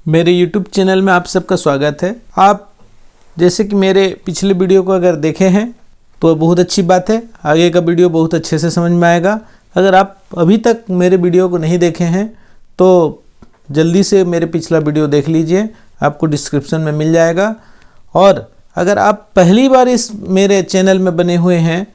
मेरे YouTube channel में आप सबका स्वागत है। आप जैसे कि मेरे पिछले वीडियो को अगर देखे हैं तो बहुत अच्छी बात है, आगे का वीडियो बहुत अच्छे से समझ में आएगा। अगर आप अभी तक मेरे वीडियो को नहीं देखे हैं तो जल्दी से मेरे पिछला वीडियो देख लीजिए, आपको डिस्क्रिप्शन में मिल जाएगा। और अगर आप पहली बार इस मेरे चैनल में बने हुए हैं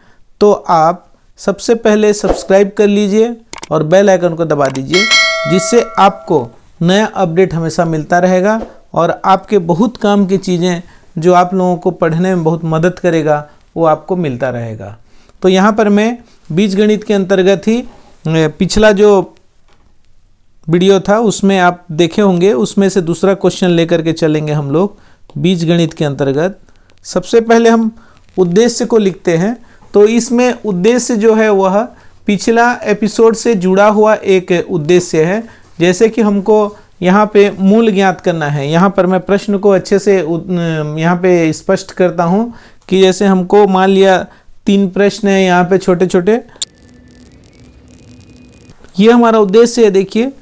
तो आप सबसे पहले सब्सक्राइब कर लीजिए और बेल आइकन को दबा दीजिए, जिससे आपको नया अपडेट हमेशा मिलता रहेगा और आपके बहुत काम की चीज़ें जो आप लोगों को पढ़ने में बहुत मदद करेगा वो आपको मिलता रहेगा। तो यहाँ पर मैं बीजगणित के अंतर्गत ही पिछला जो वीडियो था उसमें आप देखे होंगे, उसमें से दूसरा क्वेश्चन लेकर के चलेंगे हम लोग बीजगणित के अंतर्गत। सबसे पहले हम उद्देश्य को लिखते हैं। तो इसमें उद्देश्य जो है वह पिछला एपिसोड से जुड़ा हुआ एक उद्देश्य है। जैसे कि हमको यहाँ पे मूल ज्ञात करना है। यहाँ पर मैं प्रश्न को अच्छे से यहाँ पे स्पष्ट करता हूँ कि जैसे हमको मान लिया 3 प्रश्न है यहाँ पे छोटे छोटे, ये हमारा उद्देश्य है। देखिए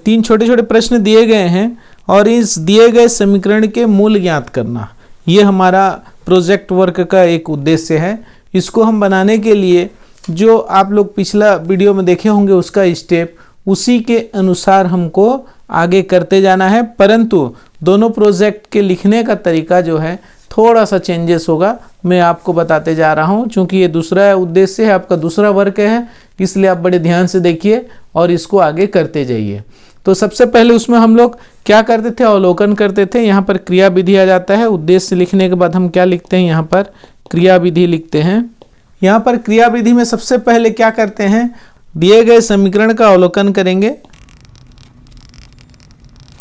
3 छोटे छोटे प्रश्न दिए गए हैं और इस दिए गए समीकरण के मूल ज्ञात करना, ये हमारा प्रोजेक्ट वर्क का एक उद्देश्य है। इसको हम बनाने के लिए जो आप लोग पिछला वीडियो में देखे होंगे उसका स्टेप, उसी के अनुसार हमको आगे करते जाना है। परंतु दोनों प्रोजेक्ट के लिखने का तरीका जो है थोड़ा सा चेंजेस होगा, मैं आपको बताते जा रहा हूं। चूंकि ये दूसरा उद्देश्य है, आपका दूसरा वर्क है, इसलिए आप बड़े ध्यान से देखिए और इसको आगे करते जाइए। तो सबसे पहले उसमें हम लोग क्या करते थे, अवलोकन करते थे। यहाँ पर क्रिया विधि आ जाता है। उद्देश्य लिखने के बाद हम क्या लिखते हैं, यहाँ पर क्रिया विधि लिखते हैं। यहाँ पर क्रिया विधि में सबसे पहले क्या करते हैं, दिए गए समीकरण का अवलोकन करेंगे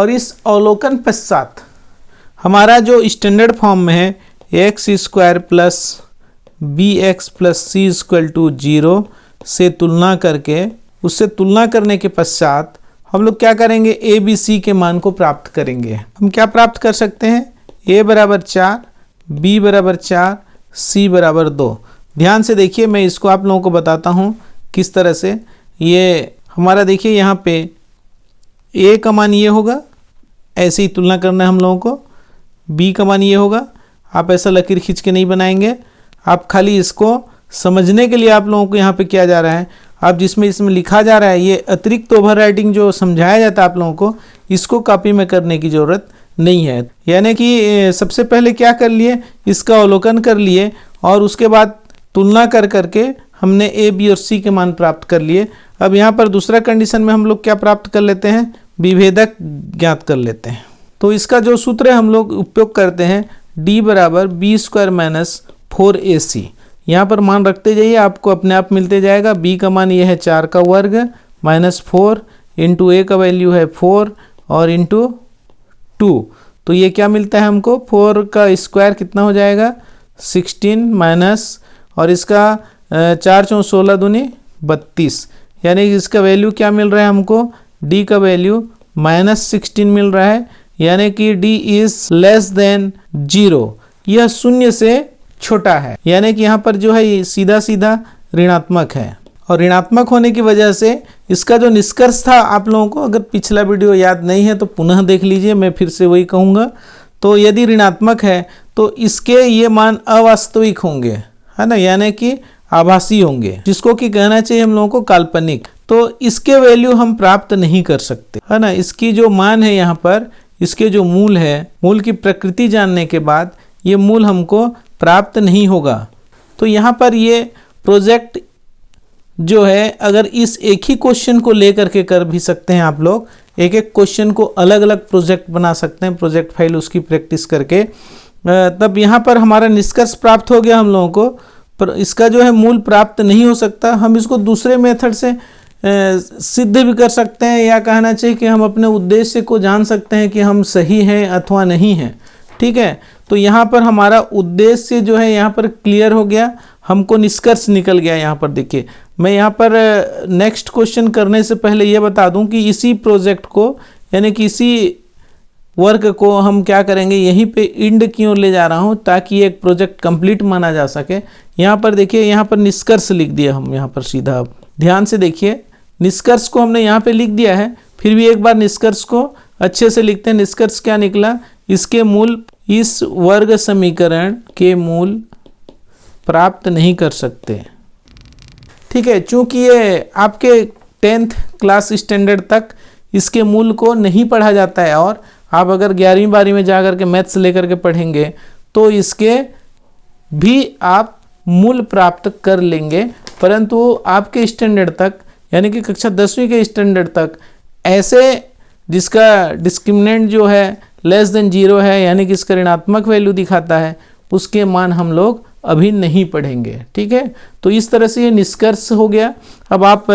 और इस अवलोकन पश्चात हमारा जो स्टैंडर्ड फॉर्म में है x² plus bx plus c=0 से तुलना करके, उससे तुलना करने के पश्चात हम लोग क्या करेंगे, a b c के मान को प्राप्त करेंगे। हम क्या प्राप्त कर सकते हैं, a बराबर 4, b बराबर 4, c बराबर 2। ध्यान से देखिए, मैं इसको आप लोगों को बताता हूँ किस तरह से। ये हमारा देखिए यहाँ पे a का मान ये होगा, ऐसे ही तुलना करना है हम लोगों को। b का मान ये होगा। आप ऐसा लकीर खींच के नहीं बनाएंगे, आप खाली इसको समझने के लिए आप लोगों को यहाँ पे किया जा रहा है। आप जिसमें इसमें लिखा जा रहा है, ये अतिरिक्त ओवर राइटिंग जो समझाया जाता है आप लोगों को, इसको कॉपी में करने की ज़रूरत नहीं है। यानी कि सबसे पहले क्या कर लिए, इसका अवलोकन कर लिए और उसके बाद तुलना कर करके हमने a, b और c के मान प्राप्त कर लिए। अब यहाँ पर दूसरा कंडीशन में हम लोग क्या प्राप्त कर लेते हैं, विभेदक ज्ञात कर लेते हैं। तो इसका जो सूत्र है हम लोग उपयोग करते हैं, d बराबर b² माइनस 4ac। यहाँ पर मान रखते जाइए, आपको अपने आप मिलते जाएगा। b का मान ये है 4 का वर्ग माइनस 4 इंटू a का वैल्यू है 4 और इंटू 2। तो ये क्या मिलता है हमको, 4 का स्क्वायर कितना हो जाएगा 16 माइनस, और इसका 4 × 16 दूनी 32। यानी इसका वैल्यू क्या मिल रहा है हमको, d का वैल्यू -16 मिल रहा है। यानी कि d इज लेस देन 0, यह 0 से छोटा है। यानी कि यहाँ पर जो है ये सीधा सीधा ऋणात्मक है। और ऋणात्मक होने की वजह से इसका जो निष्कर्ष था, आप लोगों को अगर पिछला वीडियो याद नहीं है तो पुनः देख लीजिए, मैं फिर से वही कहूँगा। तो यदि ऋणात्मक है तो इसके ये मान अवास्तविक होंगे, है ना, यानी कि आभासी होंगे, जिसको कि कहना चाहिए हम लोगों को काल्पनिक। तो इसके वैल्यू हम प्राप्त नहीं कर सकते, है ना। इसकी जो मान है यहाँ पर, इसके जो मूल है, मूल की प्रकृति जानने के बाद ये मूल हमको प्राप्त नहीं होगा। तो यहाँ पर ये प्रोजेक्ट जो है, अगर इस एक ही क्वेश्चन को लेकर के कर भी सकते हैं आप लोग, एक एक क्वेश्चन को अलग अलग प्रोजेक्ट बना सकते हैं, प्रोजेक्ट फाइल उसकी प्रैक्टिस करके, तब यहाँ पर हमारा निष्कर्ष प्राप्त हो गया हम लोगों को। पर इसका जो है मूल प्राप्त नहीं हो सकता। हम इसको दूसरे मेथड से सिद्ध भी कर सकते हैं, या कहना चाहिए कि हम अपने उद्देश्य को जान सकते हैं कि हम सही हैं अथवा नहीं हैं। ठीक है, तो यहाँ पर हमारा उद्देश्य जो है यहाँ पर क्लियर हो गया, हमको निष्कर्ष निकल गया। यहाँ पर देखिए, मैं यहाँ पर नेक्स्ट क्वेश्चन करने से पहले ये बता दूं कि इसी प्रोजेक्ट को, यानी कि इसी वर्क को हम क्या करेंगे, यहीं पे इंड की ओर ले जा रहा हूँ ताकि ये एक प्रोजेक्ट कंप्लीट माना जा सके। यहाँ पर देखिए, यहाँ पर निष्कर्ष लिख दिया हम यहाँ पर सीधा। अब ध्यान से देखिए, निष्कर्ष को हमने यहाँ पे लिख दिया है, फिर भी एक बार निष्कर्ष को अच्छे से लिखते हैं। निष्कर्ष क्या निकला, इसके मूल, इस वर्ग समीकरण के मूल प्राप्त नहीं कर सकते। ठीक है, चूंकि ये आपके 10th क्लास स्टैंडर्ड तक इसके मूल को नहीं पढ़ा जाता है, और आप अगर 11वीं 12वीं में जा कर के मैथ्स लेकर के पढ़ेंगे तो इसके भी आप मूल प्राप्त कर लेंगे, परंतु आपके स्टैंडर्ड तक यानी कि कक्षा 10वीं के स्टैंडर्ड तक ऐसे जिसका डिस्क्रिमिनेंट जो है लेस देन 0 है, यानी कि इसका ऋणात्मक वैल्यू दिखाता है, उसके मान हम लोग अभी नहीं पढ़ेंगे। ठीक है, तो इस तरह से ये निष्कर्ष हो गया। अब आप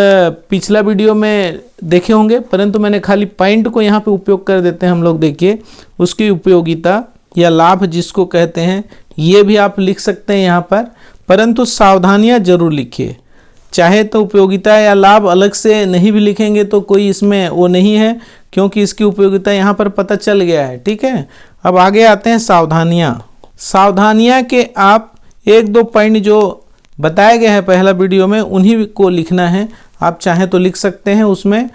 पिछला वीडियो में देखे होंगे, परंतु मैंने खाली पॉइंट को यहाँ पे उपयोग कर देते हैं हम लोग। देखिए उसकी उपयोगिता या लाभ जिसको कहते हैं, ये भी आप लिख सकते हैं यहाँ पर, परंतु सावधानियाँ जरूर लिखिए। चाहे तो उपयोगिता या लाभ अलग से नहीं भी लिखेंगे तो कोई इसमें वो नहीं है, क्योंकि इसकी उपयोगिता यहाँ पर पता चल गया है। ठीक है, अब आगे आते हैं सावधानियाँ। सावधानियाँ के आप 1-2 पॉइंट जो बताए गए हैं पहला वीडियो में, उन्हीं को लिखना है। आप चाहें तो लिख सकते हैं उसमें,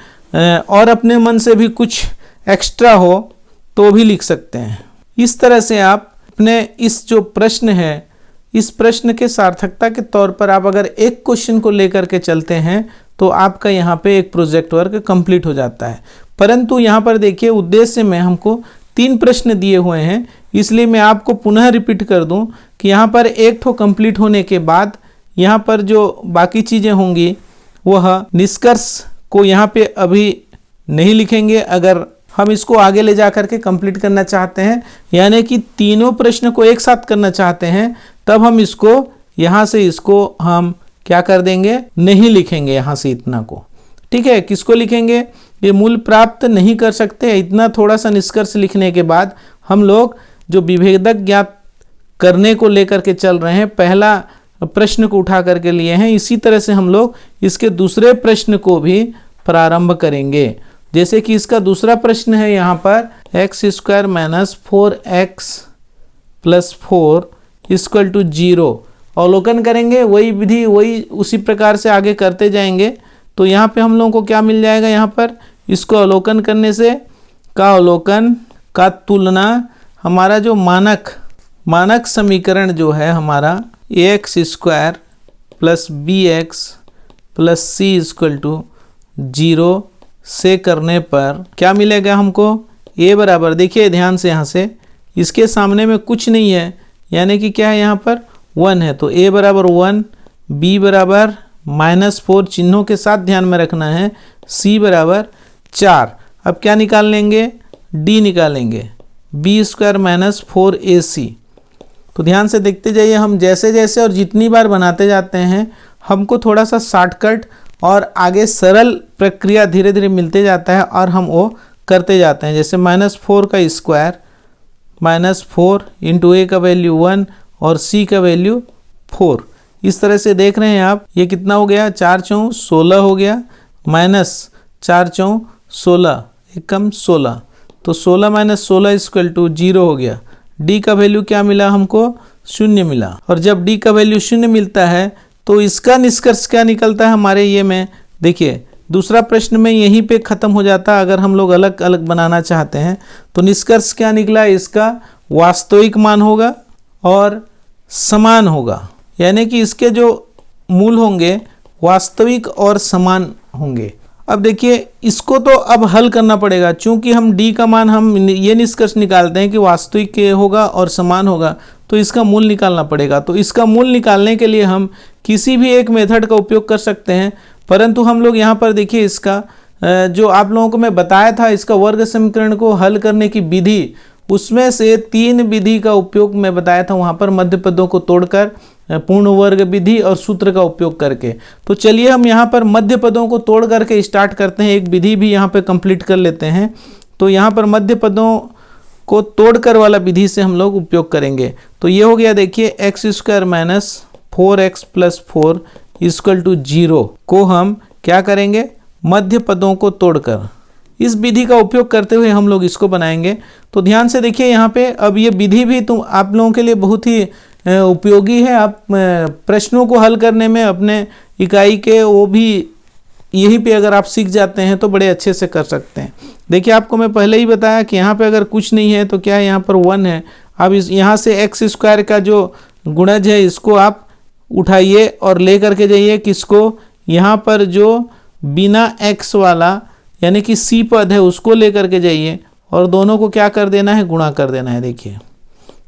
और अपने मन से भी कुछ एक्स्ट्रा हो तो भी लिख सकते हैं। इस तरह से आप अपने इस जो प्रश्न है, इस प्रश्न के सार्थकता के तौर पर आप अगर एक क्वेश्चन को लेकर के चलते हैं तो आपका यहाँ पे एक प्रोजेक्ट वर्क कंप्लीट हो जाता है। परंतु यहाँ पर देखिए उद्देश्य में हमको 3 प्रश्न दिए हुए हैं, इसलिए मैं आपको पुनः रिपीट कर दूं कि यहाँ पर एक ठो कंप्लीट होने के बाद यहाँ पर जो बाकी चीज़ें होंगी वह निष्कर्ष को यहाँ पे अभी नहीं लिखेंगे। अगर हम इसको आगे ले जा कर के कंप्लीट करना चाहते हैं, यानी कि तीनों प्रश्न को एक साथ करना चाहते हैं, तब हम इसको यहाँ से इसको हम क्या कर देंगे, नहीं लिखेंगे यहाँ से इतना को। ठीक है, किसको लिखेंगे, ये मूल प्राप्त नहीं कर सकते, इतना थोड़ा सा निष्कर्ष लिखने के बाद हम लोग जो विभेदक ज्ञात करने को लेकर के चल रहे हैं, पहला प्रश्न को उठा करके लिए हैं, इसी तरह से हम लोग इसके दूसरे प्रश्न को भी प्रारंभ करेंगे। जैसे कि इसका दूसरा प्रश्न है यहाँ पर x² - 4x + 4 = 0। अवलोकन करेंगे, वही विधि वही उसी प्रकार से आगे करते जाएंगे। तो यहाँ पे हम लोगों को क्या मिल जाएगा, यहाँ पर इसको अवलोकन करने से का अवलोकन का तुलना, हमारा जो मानक समीकरण जो है हमारा ax² + bx + c = 0 से करने पर क्या मिलेगा हमको, a बराबर, देखिए ध्यान से यहाँ से, इसके सामने में कुछ नहीं है, यानी कि क्या है यहाँ पर 1 है, तो a बराबर 1, b बराबर -4 चिन्हों के साथ ध्यान में रखना है, c बराबर 4। अब क्या निकाल लेंगे, d निकालेंगे, b² - 4ac। तो ध्यान से देखते जाइए, हम जैसे जैसे और जितनी बार बनाते जाते हैं हमको थोड़ा सा शॉर्टकट और आगे सरल प्रक्रिया धीरे धीरे मिलते जाता है और हम वो करते जाते हैं। जैसे -4 का स्क्वायर, -4 × a का वैल्यू 1 और c का वैल्यू 4, इस तरह से देख रहे हैं आप। ये कितना हो गया, 4 × 4 = 16 हो गया, -4 × 4 = 16, एकम 16, तो 16 - 16 = 0 हो गया। d का वैल्यू क्या मिला हमको, 0 मिला। और जब d का वैल्यू 0 मिलता है तो इसका निष्कर्ष क्या निकलता है हमारे ये में, देखिए दूसरा प्रश्न में यहीं पे ख़त्म हो जाता है। अगर हम लोग अलग अलग बनाना चाहते हैं तो निष्कर्ष क्या निकला, इसका वास्तविक मान होगा और समान होगा, यानी कि इसके जो मूल होंगे वास्तविक और समान होंगे। अब देखिए इसको तो अब हल करना पड़ेगा, चूंकि हम d का मान हम ये निष्कर्ष निकालते हैं कि वास्तविक होगा और समान होगा, तो इसका मूल निकालना पड़ेगा। तो इसका मूल निकालने के लिए हम किसी भी एक मेथड का उपयोग कर सकते हैं, परंतु हम लोग यहाँ पर देखिए इसका जो आप लोगों को मैं बताया था, इसका वर्ग समीकरण को हल करने की विधि, उसमें से 3 विधि का उपयोग मैं बताया था वहाँ पर, मध्य पदों को तोड़कर, पूर्ण वर्ग विधि और सूत्र का उपयोग करके। तो चलिए हम यहाँ पर मध्य पदों को तोड़ करके स्टार्ट करते हैं, एक विधि भी यहाँ पे कंप्लीट कर लेते हैं। तो यहाँ पर मध्य पदों को तोड़कर वाला विधि से हम लोग उपयोग करेंगे। तो ये हो गया, देखिए x² - 4x + 4 = 0 को हम क्या करेंगे, मध्य पदों को तोड़कर, इस विधि का उपयोग करते हुए हम लोग इसको बनाएंगे। तो ध्यान से देखिए यहाँ पे, अब ये विधि भी आप लोगों के लिए बहुत ही उपयोगी है। आप प्रश्नों को हल करने में अपने इकाई के वो भी यहीं पे अगर आप सीख जाते हैं तो बड़े अच्छे से कर सकते हैं। देखिए आपको मैं पहले ही बताया कि यहाँ पे अगर कुछ नहीं है तो क्या है, यहाँ पर 1 है। अब इस यहाँ से एक्स स्क्वायर का जो गुणज है इसको आप उठाइए और ले करके जाइए किसको, यहाँ पर जो बिना एक्स वाला यानी कि सी पद है उसको ले करके जाइए और दोनों को क्या कर देना है, गुणा कर देना है। देखिए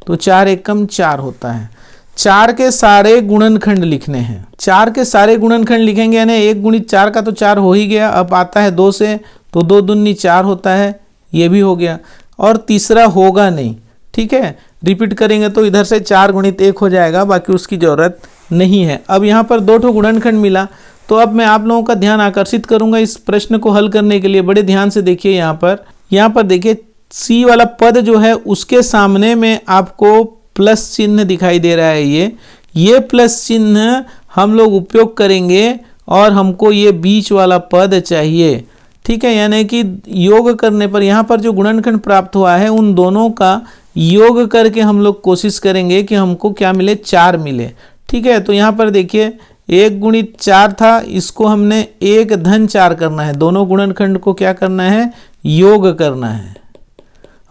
तो 4 एकम 4 होता है। 4 के सारे गुणनखंड लिखने हैं। 4 के सारे गुणनखंड लिखेंगे यानी 1 गुणित 4 का तो 4 हो ही गया। अब आता है 2 से तो 2 दूनी 4 होता है, ये भी हो गया। और तीसरा होगा नहीं, ठीक है, रिपीट करेंगे तो इधर से 4 गुणित 1 हो जाएगा, बाकी उसकी ज़रूरत नहीं है। अब यहाँ पर 2 ठो गुणनखंड मिला तो अब मैं आप लोगों का ध्यान आकर्षित करूंगा इस प्रश्न को हल करने के लिए। बड़े ध्यान से देखिए यहाँ पर देखिए सी वाला पद जो है उसके सामने में आपको प्लस चिन्ह दिखाई दे रहा है। ये प्लस चिन्ह हम लोग उपयोग करेंगे और हमको ये बीच वाला पद चाहिए, ठीक है। यानी कि योग करने पर यहाँ पर जो गुणनखंड प्राप्त हुआ है उन दोनों का योग करके हम लोग कोशिश करेंगे कि हमको क्या मिले, 4 मिले, ठीक है। तो यहाँ पर देखिए 1 गुणित 4 था, इसको हमने 1 धन 4 करना है। दोनों गुणनखंड को क्या करना है, योग करना है।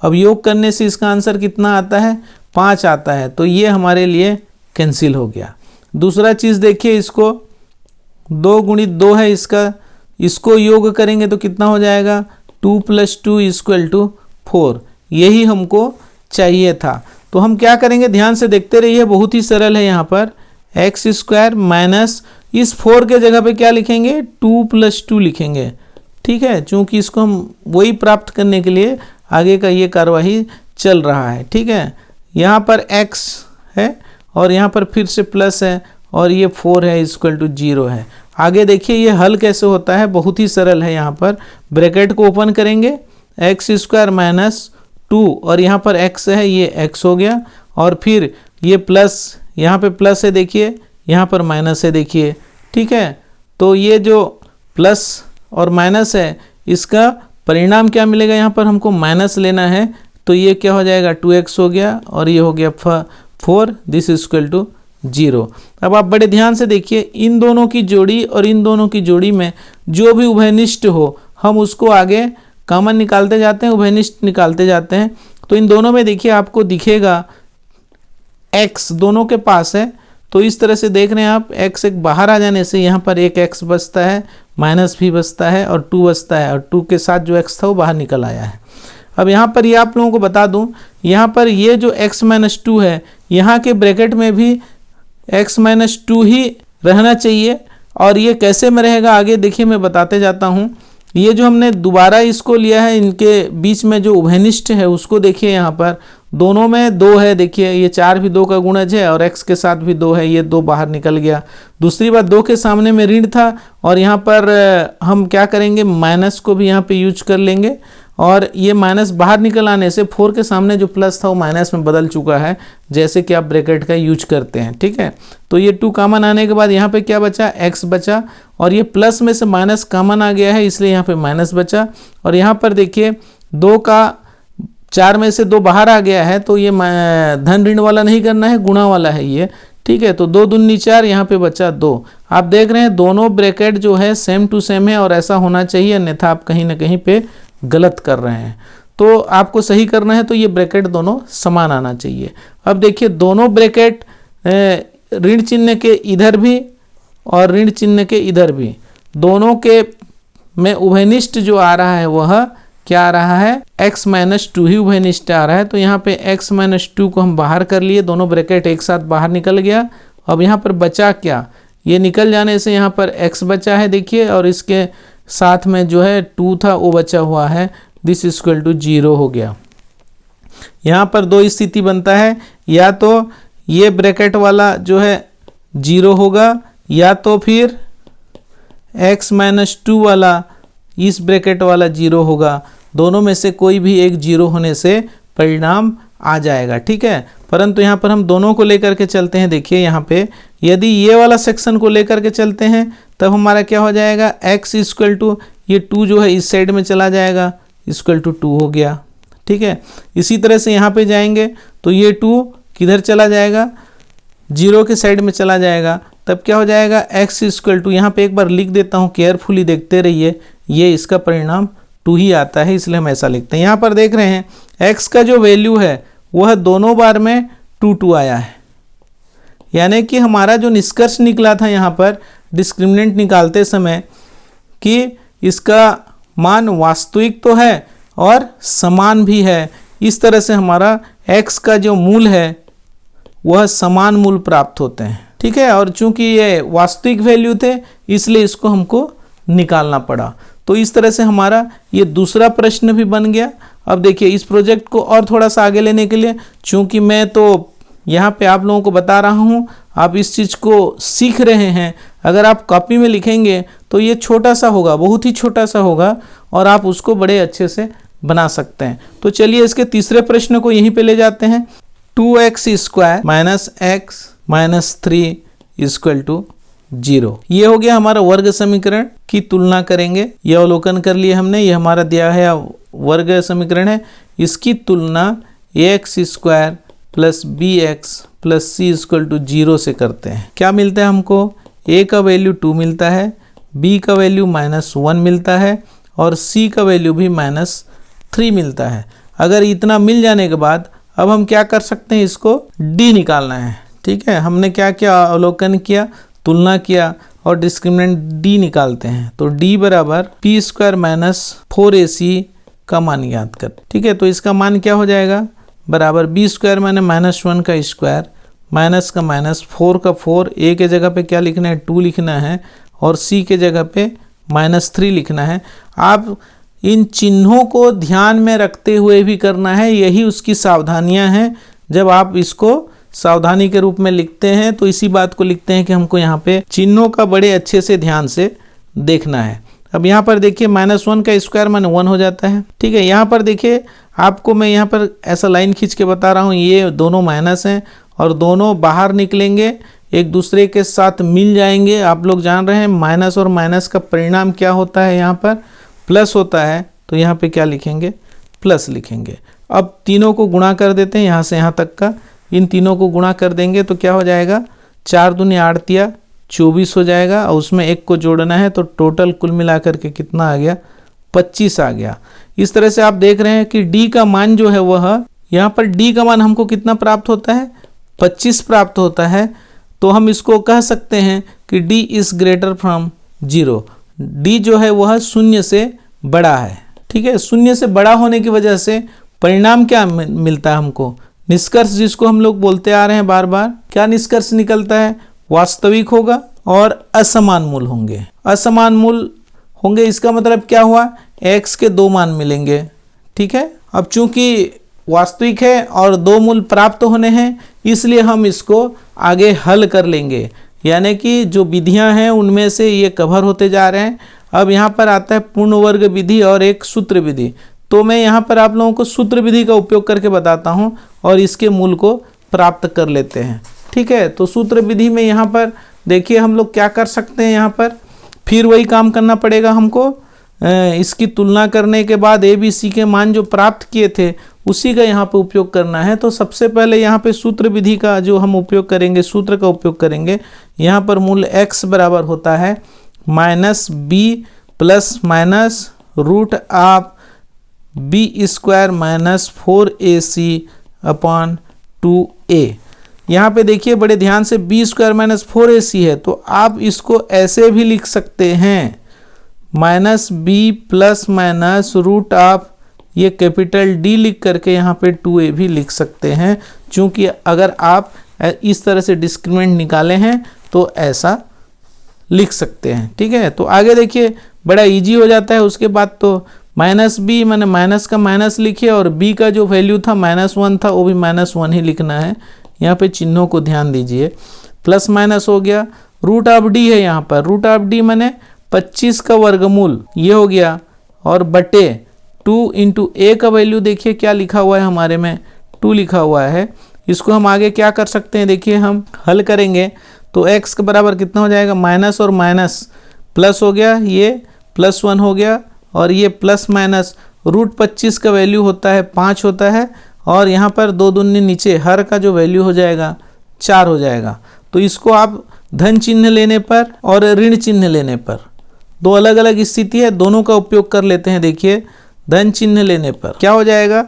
अब योग करने से इसका आंसर कितना आता है, 5 आता है। तो ये हमारे लिए कैंसिल हो गया। दूसरा चीज़ देखिए, इसको 2 गुणित 2 है इसको योग करेंगे तो कितना हो जाएगा, 2 + 2 = 4। यही हमको चाहिए था। तो हम क्या करेंगे, ध्यान से देखते रहिए, बहुत ही सरल है। यहाँ पर x² माइनस इस 4 के जगह पे क्या लिखेंगे, 2 + 2 लिखेंगे, ठीक है। चूँकि इसको हम वही प्राप्त करने के लिए आगे का ये कार्यवाही चल रहा है, ठीक है। यहाँ पर x है और यहाँ पर फिर से प्लस है और ये 4 है = 0 है। आगे देखिए ये हल कैसे होता है, बहुत ही सरल है। यहाँ पर ब्रैकेट को ओपन करेंगे, x² माइनस 2 और यहाँ पर x है, ये x हो गया। और फिर ये प्लस, यहाँ पे प्लस है देखिए, यहाँ पर माइनस है देखिए, ठीक है। तो ये जो प्लस और माइनस है इसका परिणाम क्या मिलेगा, यहाँ पर हमको माइनस लेना है। तो ये क्या हो जाएगा, 2x हो गया और ये हो गया 4, दिस = 0। अब आप बड़े ध्यान से देखिए, इन दोनों की जोड़ी और इन दोनों की जोड़ी में जो भी उभयनिष्ठ हो हम उसको आगे कॉमन निकालते जाते हैं, उभयनिष्ठ निकालते जाते हैं। तो इन दोनों में देखिए आपको दिखेगा x दोनों के पास है। तो इस तरह से देख रहे हैं आप, x एक बाहर आ जाने से यहाँ पर एक x बचता है, माइनस भी बचता है और 2 बचता है, और 2 के साथ जो x था वो बाहर निकल आया है। अब यहाँ पर ये आप लोगों को बता दूं, यहाँ पर ये जो x - 2 है, यहाँ के ब्रैकेट में भी x - 2 ही रहना चाहिए। और ये कैसे में रहेगा आगे देखिए मैं बताते जाता हूँ। ये जो हमने दोबारा इसको लिया है, इनके बीच में जो उभयनिष्ठ है उसको देखिए, यहाँ पर दोनों में 2 है। देखिए ये 4 भी 2 का गुणज है और x के साथ भी 2 है, ये 2 बाहर निकल गया। दूसरी बात, 2 के सामने में ऋण था और यहाँ पर हम क्या करेंगे, माइनस को भी यहाँ पे यूज कर लेंगे। और ये माइनस बाहर निकल आने से 4 के सामने जो प्लस था वो माइनस में बदल चुका है, जैसे कि आप ब्रैकेट का यूज करते हैं, ठीक है। तो ये 2 कॉमन आने के बाद यहाँ पे क्या बचा, x बचा, और ये प्लस में से माइनस कॉमन आ गया है इसलिए यहाँ पे माइनस बचा। और यहाँ पर देखिए 2 का 4 में से 2 बाहर आ गया है, तो ये धन ऋण वाला नहीं करना है, गुणा वाला है ये, ठीक है। तो 2 दूनी 4, यहाँ पे बचा 2। आप देख रहे हैं दोनों ब्रैकेट जो है सेम टू सेम है और ऐसा होना चाहिए, अन्यथा आप कहीं ना कहीं पे गलत कर रहे हैं। तो आपको सही करना है तो ये ब्रैकेट दोनों समान आना चाहिए। अब देखिए दोनों ब्रैकेट ऋण चिन्ह के इधर भी और ऋण चिन्ह के इधर भी, दोनों के में उभयनिष्ठ जो आ रहा है वह क्या आ रहा है, x - 2 ही उभयनिष्ठ आ रहा है। तो यहाँ पे x - 2 को हम बाहर कर लिए, दोनों ब्रैकेट एक साथ बाहर निकल गया। अब यहाँ पर बचा क्या, ये निकल जाने से यहाँ पर x बचा है देखिए, और इसके साथ में जो है 2 था वो बचा हुआ है, दिस = 0 हो गया। यहाँ पर 2 स्थिति बनता है, या तो ये ब्रैकेट वाला जो है 0 होगा, या तो फिर x - 2 वाला इस ब्रैकेट वाला 0 होगा। दोनों में से कोई भी एक 0 होने से परिणाम आ जाएगा, ठीक है। परंतु यहाँ पर हम दोनों को लेकर के चलते हैं। देखिए यहाँ पे यदि ये वाला सेक्शन को लेकर के चलते हैं तब हमारा क्या हो जाएगा, x = ये 2 जो है इस साइड में चला जाएगा, =2 हो गया, ठीक है। इसी तरह से यहाँ पे जाएंगे तो ये 2 किधर चला जाएगा, 0 के साइड में चला जाएगा, तब क्या हो जाएगा x इक्वल टू, यहाँ पे एक बार लिख देता हूँ, केयरफुली देखते रहिए, ये इसका परिणाम 2 ही आता है, इसलिए हम ऐसा लिखते हैं। यहाँ पर देख रहे हैं x का जो वैल्यू है वह दोनों बार में 2 आया है, यानी कि हमारा जो निष्कर्ष निकला था यहाँ पर डिस्क्रिमिनेंट निकालते समय कि इसका मान वास्तविक तो है और समान भी है। इस तरह से हमारा x का जो मूल है वह समान मूल प्राप्त होते हैं, ठीक है। और चूंकि ये वास्तविक वैल्यू थे इसलिए इसको हमको निकालना पड़ा। तो इस तरह से हमारा ये दूसरा प्रश्न भी बन गया। अब देखिए इस प्रोजेक्ट को और थोड़ा सा आगे लेने के लिए, चूंकि मैं तो यहाँ पे आप लोगों को बता रहा हूँ, आप इस चीज़ को सीख रहे हैं, अगर आप कॉपी में लिखेंगे तो ये छोटा सा होगा, बहुत ही छोटा सा होगा, और आप उसको बड़े अच्छे से बना सकते हैं। तो चलिए इसके तीसरे प्रश्न को यहीं पे ले जाते हैं। 2x square minus x minus 3 equal to 0, ये हो गया हमारा वर्ग समीकरण की तुलना करेंगे। यह अवलोकन कर लिए हमने, ये हमारा दिया है वर्ग समीकरण है, इसकी तुलना ax square plus B x plus C equal to 0 से करते हैं। क्या मिलता है हमको, a का वैल्यू 2 मिलता है, b का वैल्यू -1 मिलता है और c का वैल्यू भी -3 मिलता है। अगर इतना मिल जाने के बाद अब हम क्या कर सकते हैं, इसको d निकालना है, ठीक है। हमने क्या क्या अवलोकन किया, तुलना किया और डिस्क्रिमिनेंट d निकालते हैं। तो d बराबर p स्क्वायर माइनस 4ac का मान ज्ञात कर, ठीक है। तो इसका मान क्या हो जाएगा, बराबर b स्क्वायर माने -1 का स्क्वायर माइनस का माइनस 4 का 4, a के जगह पे क्या लिखना है 2 लिखना है और c के जगह पे -3 लिखना है। आप इन चिन्हों को ध्यान में रखते हुए भी करना है, यही उसकी सावधानियां हैं। जब आप इसको सावधानी के रूप में लिखते हैं तो इसी बात को लिखते हैं कि हमको यहाँ पे चिन्हों का बड़े अच्छे से ध्यान से देखना है। अब यहाँ पर देखिए -1 का स्क्वायर माने 1 हो जाता है, ठीक है। यहाँ पर देखिए आपको मैं यहाँ पर ऐसा लाइन खींच के बता रहा हूँ, ये दोनों माइनस हैं और दोनों बाहर निकलेंगे, एक दूसरे के साथ मिल जाएंगे। आप लोग जान रहे हैं माइनस और माइनस का परिणाम क्या होता है, यहाँ पर प्लस होता है, तो यहाँ पे क्या लिखेंगे, प्लस लिखेंगे। अब तीनों को गुणा कर देते हैं, यहाँ से यहाँ तक का इन तीनों को गुणा कर देंगे तो क्या हो जाएगा, 4 दूनी 8 24 हो जाएगा और उसमें 1 को जोड़ना है, तो टोटल कुल मिलाकर के कितना आ गया, 25 आ गया। इस तरह से आप देख रहे हैं कि d का मान जो है वह, यहाँ पर d का मान हमको कितना प्राप्त होता है, 25 प्राप्त होता है। तो हम इसको कह सकते हैं कि d is greater from 0, d जो है वह 0 से बड़ा है, ठीक है। 0 से बड़ा होने की वजह से परिणाम क्या मिलता है हमको, निष्कर्ष जिसको हम लोग बोलते आ रहे हैं बार बार, क्या निष्कर्ष निकलता है, वास्तविक होगा और असमान मूल होंगे। असमान मूल होंगे इसका मतलब क्या हुआ, x के 2 मान मिलेंगे, ठीक है। अब चूंकि वास्तविक है और 2 मूल प्राप्त होने हैं इसलिए हम इसको आगे हल कर लेंगे, यानी कि जो विधियां हैं उनमें से ये कवर होते जा रहे हैं। अब यहाँ पर आता है पूर्ण वर्ग विधि और एक सूत्र विधि। तो मैं यहाँ पर आप लोगों को सूत्र विधि का उपयोग करके बताता हूँ और इसके मूल को प्राप्त कर लेते हैं, ठीक है। तो सूत्र विधि में यहाँ पर देखिए हम लोग क्या कर सकते हैं, यहाँ पर फिर वही काम करना पड़ेगा हमको। इसकी तुलना करने के बाद ए बी सी के मान जो प्राप्त किए थे उसी का यहाँ पे उपयोग करना है। तो सबसे पहले यहाँ पे सूत्र विधि का जो हम उपयोग करेंगे, सूत्र का उपयोग करेंगे। यहाँ पर मूल x बराबर होता है -b plus minus root of b square minus 4ac upon 2a। यहाँ पे देखिए बड़े ध्यान से, b स्क्वायर माइनस 4ac है तो आप इसको ऐसे भी लिख सकते हैं, -b plus minus root of ये कैपिटल D लिख करके यहाँ पे 2a भी लिख सकते हैं। चूँकि अगर आप इस तरह से डिस्क्रिमिनेंट निकाले हैं तो ऐसा लिख सकते हैं, ठीक है। तो आगे देखिए बड़ा इजी हो जाता है। उसके बाद तो -b मैंने माइनस का माइनस लिखिए और b का जो वैल्यू था -1 था वो भी -1 ही लिखना है। यहाँ पे चिन्हों को ध्यान दीजिए, प्लस माइनस हो गया, रूट ऑफ d है यहाँ पर, रूट ऑफ d मैंने 25 का वर्गमूल ये हो गया और बटे 2 इंटू a का वैल्यू देखिए क्या लिखा हुआ है हमारे में, 2 लिखा हुआ है। इसको हम आगे क्या कर सकते हैं, देखिए हम हल करेंगे तो x के बराबर कितना हो जाएगा, माइनस और माइनस प्लस हो गया, ये +1 हो गया और ये प्लस माइनस रूट 25 का वैल्यू होता है 5 होता है और यहाँ पर 2 दूनी नीचे, हर का जो वैल्यू हो जाएगा 4 हो जाएगा। तो इसको आप धन चिन्ह लेने पर और ऋण चिन्ह लेने पर। दो अलग अलग स्थिति है, दोनों का उपयोग कर लेते हैं। देखिए धन चिन्ह लेने पर क्या हो जाएगा,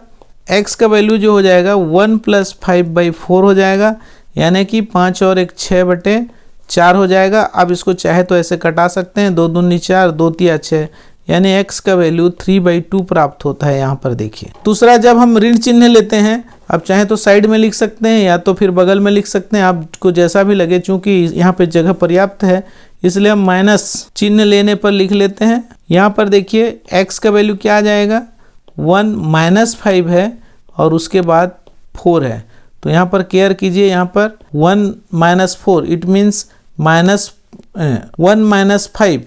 x का वैल्यू जो हो जाएगा 1 + 5/4 हो जाएगा, यानी कि 5 और 1 6/4 हो जाएगा। आप इसको चाहे तो ऐसे कटा सकते हैं, 2 दूनी 4, 2 तिया 6, यानी x का वैल्यू 3/2 प्राप्त होता है यहाँ पर। देखिए दूसरा, जब हम ऋण चिन्ह लेते हैं, आप चाहे तो साइड में लिख सकते हैं या तो फिर बगल में लिख सकते हैं, आपको जैसा भी लगे। चूंकि यहाँ पे जगह पर्याप्त है इसलिए हम माइनस चिन्ह लेने पर लिख लेते हैं। यहाँ पर देखिए x का वैल्यू क्या आ जाएगा, 1 - 5 है और उसके बाद 4 है, तो यहाँ पर केयर कीजिए। यहाँ पर 1 - 4 इट मीन्स -1 - 5,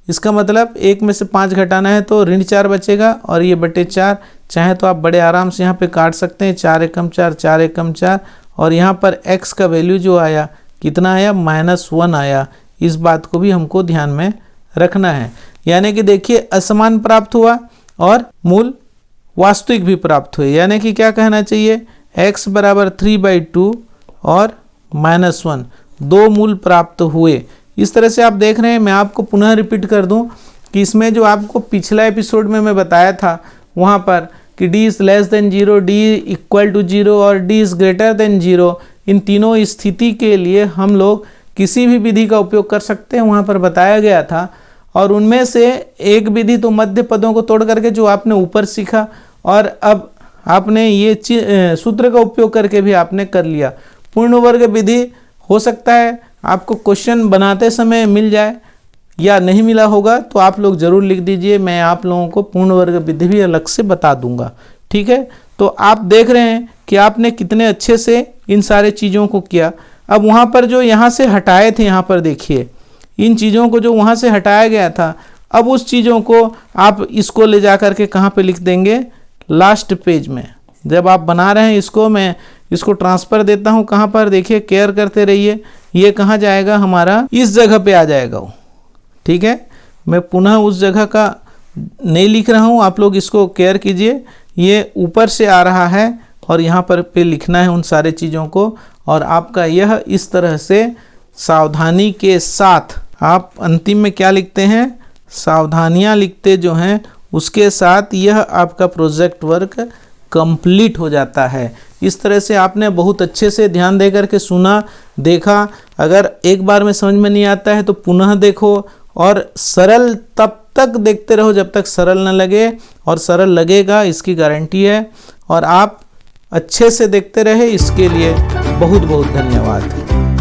इसका मतलब 1 में से 5 घटाना है तो ऋण 4 बचेगा और ये बटे 4। चाहे तो आप बड़े आराम से यहाँ पे काट सकते हैं, 4 एकम 4, 4 एकम 4, और यहाँ पर x का वैल्यू जो आया कितना आया, -1 आया। इस बात को भी हमको ध्यान में रखना है। यानी कि देखिए असमान प्राप्त हुआ और मूल वास्तविक भी प्राप्त हुए, यानी कि क्या कहना चाहिए, x बराबर 3/2 और -1, दो मूल प्राप्त हुए। इस तरह से आप देख रहे हैं। मैं आपको पुनः रिपीट कर दूं कि इसमें जो आपको पिछला एपिसोड में मैं बताया था वहाँ पर कि d is less than 0, d equal to 0 और d इज़ ग्रेटर देन 0, इन तीनों स्थिति के लिए हम लोग किसी भी विधि का उपयोग कर सकते हैं, वहाँ पर बताया गया था। और उनमें से एक विधि तो मध्य पदों को तोड़ करके जो आपने ऊपर सीखा, और अब आपने ये सूत्र का उपयोग करके भी आपने कर लिया। पूर्ण वर्ग विधि हो सकता है आपको क्वेश्चन बनाते समय मिल जाए या नहीं मिला होगा तो आप लोग ज़रूर लिख दीजिए, मैं आप लोगों को पूर्ण वर्ग विधि भी अलग से बता दूंगा। ठीक है, तो आप देख रहे हैं कि आपने कितने अच्छे से इन सारे चीज़ों को किया। अब वहाँ पर जो यहाँ से हटाए थे, यहाँ पर देखिए इन चीज़ों को जो वहाँ से हटाया गया था, अब उस चीज़ों को आप इसको ले जा कर के कहाँ पे लिख देंगे, लास्ट पेज में। जब आप बना रहे हैं इसको, मैं इसको ट्रांसफ़र देता हूँ कहाँ पर, देखिए केयर करते रहिए, ये कहाँ जाएगा, हमारा इस जगह पे आ जाएगा वो। ठीक है, मैं पुनः उस जगह का नहीं लिख रहा हूँ, आप लोग इसको केयर कीजिए। ये ऊपर से आ रहा है और यहाँ पर पे लिखना है उन सारे चीज़ों को, और आपका यह इस तरह से सावधानी के साथ आप अंतिम में क्या लिखते हैं, सावधानियाँ लिखते जो हैं उसके साथ यह आपका प्रोजेक्ट वर्क कंप्लीट हो जाता है। इस तरह से आपने बहुत अच्छे से ध्यान दे करके सुना, देखा। अगर एक बार में समझ में नहीं आता है तो पुनः देखो, और सरल तब तक देखते रहो जब तक सरल न लगे, और सरल लगेगा इसकी गारंटी है। और आप अच्छे से देखते रहे, इसके लिए बहुत बहुत धन्यवाद।